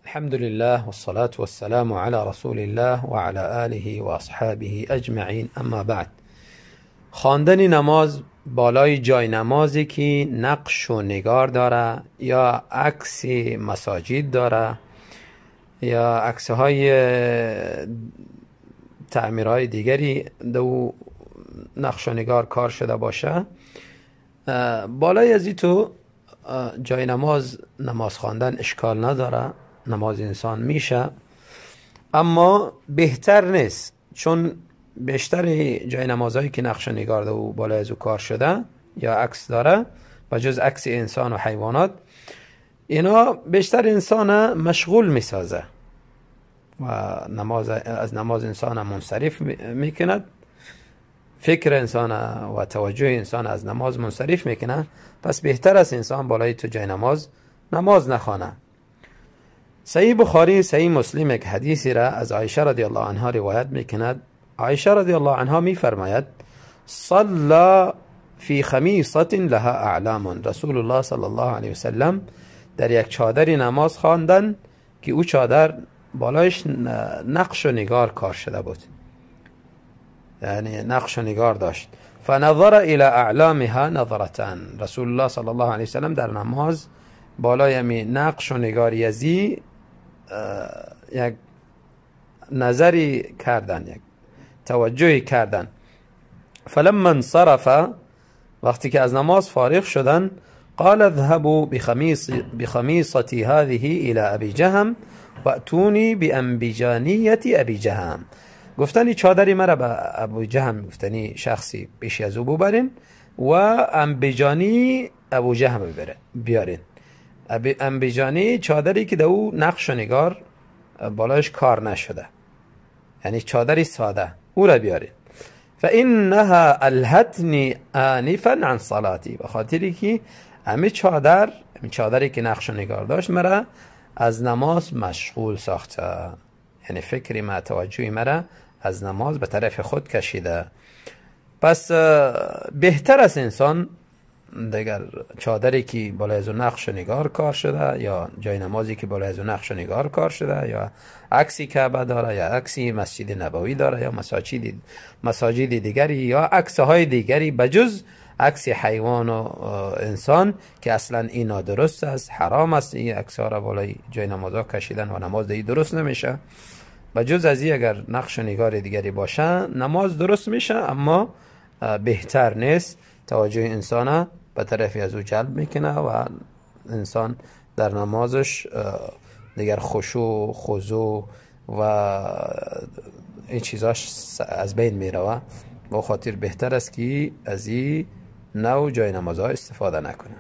الحمد لله والصلاة والسلام على رسول الله و علی آله و اصحابه اجمعین. اما بعد، خواندن نماز بالای جای نمازی که نقش و نگار داره یا عکس مساجد داره یا عکس های تعمیرهای دیگری دو نقش و نگار کار شده باشه، بالای از این تو جای نماز خواندن اشکال نداره، نماز انسان میشه، اما بهتر نیست، چون بیشتر جای نمازهایی که نقش و نگار و بالای از او کار شده یا عکس داره و جز عکس انسان و حیوانات، اینا بیشتر انسان مشغول میسازه و از نماز انسان منصرف میکند، فکر انسان و توجه انسان از نماز منصرف میکنه. پس بهتر است انسان بالای تو جای نماز نخوانه. صحیح بخاری صحیح مسلم یک حدیثی را از عایشه رضی الله عنها روایت میکند. عایشه رضی الله عنها میفرماید: صلى فی خمیصة لها اعلام. رسول الله صلی الله علیه وسلم در یک چادری نماز خواندن که او چادر بالایش نقش و نگار کار شده بود، یعنی نقش و نگار داشت. فنظر الى اعلامها نظرتان. رسول الله صلی الله علیه وسلم در نماز بالای می نقش و نگاری ازی یک نظری کردن، یک توجهی کردن. فلما انصرف، وقتی که از نماز فارغ شدن، قال اذهبوا بخمیصتی هذه الى ابی جهم واتونی بانبجانیة ابی جهم. گفتنی چادری مرا به ابو جهم، گفتنی شخصی پیشی از او ببرین و انبجانی ابو جهم بیارین. انبجانی چادری که در او نقش و نگار بالایش کار نشده، یعنی چادری ساده، او را بیارین. فانها الهتنی آنفا عن صلاتی. به خاطری که همین چادری که نقش و نگار داشت مرا از نماز مشغول ساخته، یعنی فکری ما، توجهی مرا از نماز به طرف خود کشیده. پس بهتر است انسان دیگر چادری که بالای از نقش و نگار کار شده یا جای نمازی که بالای از نقش و نگار کار شده یا عکسی کعبه داره یا عکسی مسجد نبوی داره یا مساجد دیگری یا عکس های دیگری بجز عکس حیوان و انسان که اصلا این نادرست است، حرام است این عکس ها را بالای جای نماز کشیدن و نماز دی درست نمیشه. بجز از این اگر نقش و نگار دیگری باشه نماز درست میشه، اما بهتر نیست، توجه انسان به طرفی از او جلب میکنه و انسان در نمازش دیگر خشوع، خضوع و این چیزاش از بین میروه. و خاطر بهتر است که از این نوع جای نمازها استفاده نکنه.